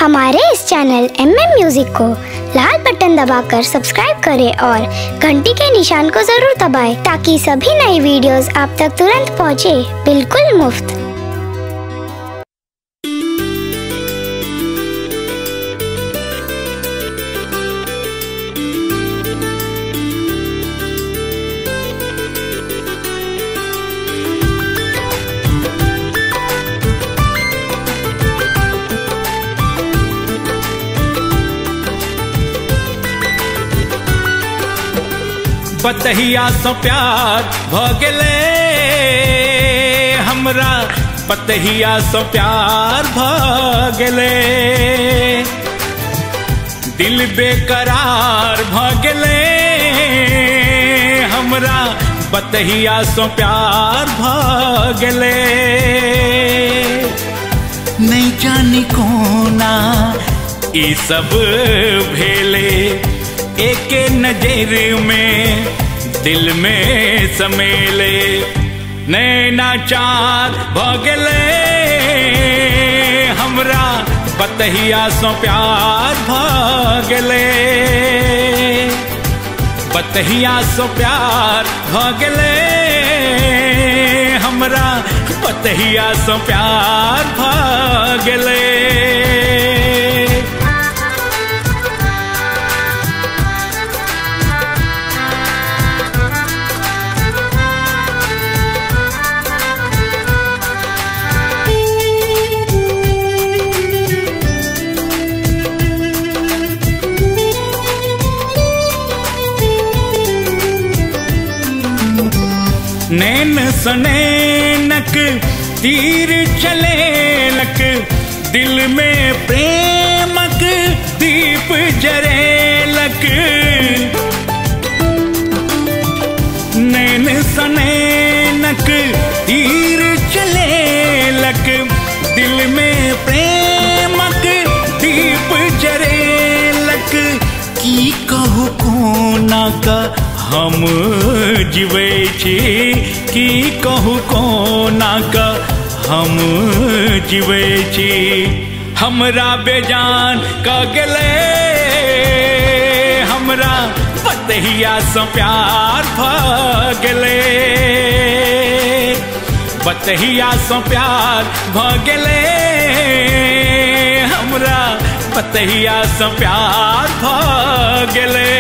हमारे इस channel MM music को लाल button दबाकर सब्सक्राइब करें और घंटी के निशान को जरूर दबाएं ताकि सभी नई वीडियोस आप तक तुरंत पहुंचे, बिल्कुल मुफ्त। बतहिया सो प्यार भ गेले हमरा, बतहिया सो प्यार भ गेले, दिल बेकरार भ गेले हमरा, बतहिया सो प्यार भ गेले। नहीं जानी कोना ई सब भेले, एक नजर में दिल में समेले, नैना चार भ गेले हमरा, बतहिया सो प्यार भ गेले, बतहिया सो प्यार भ गेले हमरा, बतहिया सो प्यार भ गेले। नैन सनैनक तीर चले लक, दिल में प्रेमक दीप जरेलक। नैन सनैनक तीर चले लक, दिल में प्रेमक दीप जरेलक। की कहू कोना का हम जीवे छी, की कहू कोना का हम जीवे छी, हमरा बेजान क गेले हमरा, बतहिया सो प्यार भ गेले, बतहिया सो प्यार भ गेले हमरा, बतहिया सो प्यार भ गेले।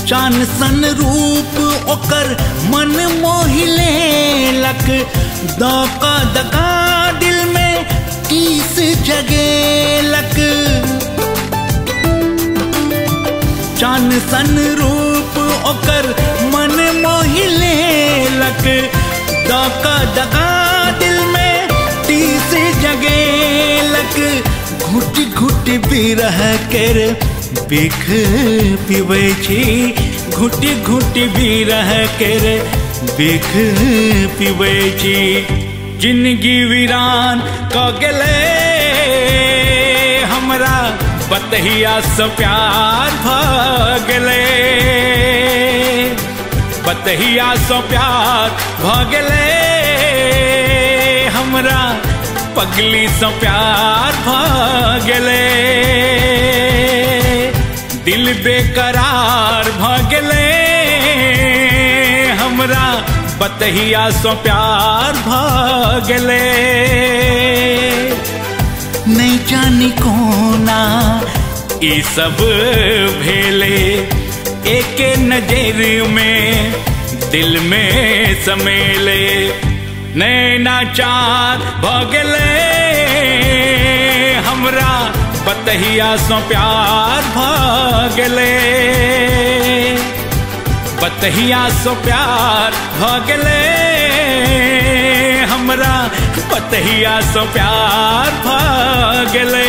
चान सन रूप ओकर मन मोहिले लक, दौका दगा दिल में टीस जगेलक। चान सन रूप ओकर मन मोहिले लक, दौका दगा दिल में टीस जगेलक। घुट घुट बिरह कर बिख पिबै छी, घुटी घुटी बिरह कर बिख पिबै छी, जिंदगी वीरान क गेले हमरा, बतहिया सो प्यार भ गेले, बतहिया सो प्यार भ गेले हमरा, पगली सो प्यार भ गेले। दिल बेकरार भ गेले हमरा, बतहिया सो प्यार भ गेले। नहीं जानी कोना ई सब भेले, एक नजर में दिल में समेले, नैना चार भ गेले हमरा, बतहिया सो प्यार भ गेले, बतहिया सो प्यार भ गेले हमरा, बतहिया सो प्यार भ गेले।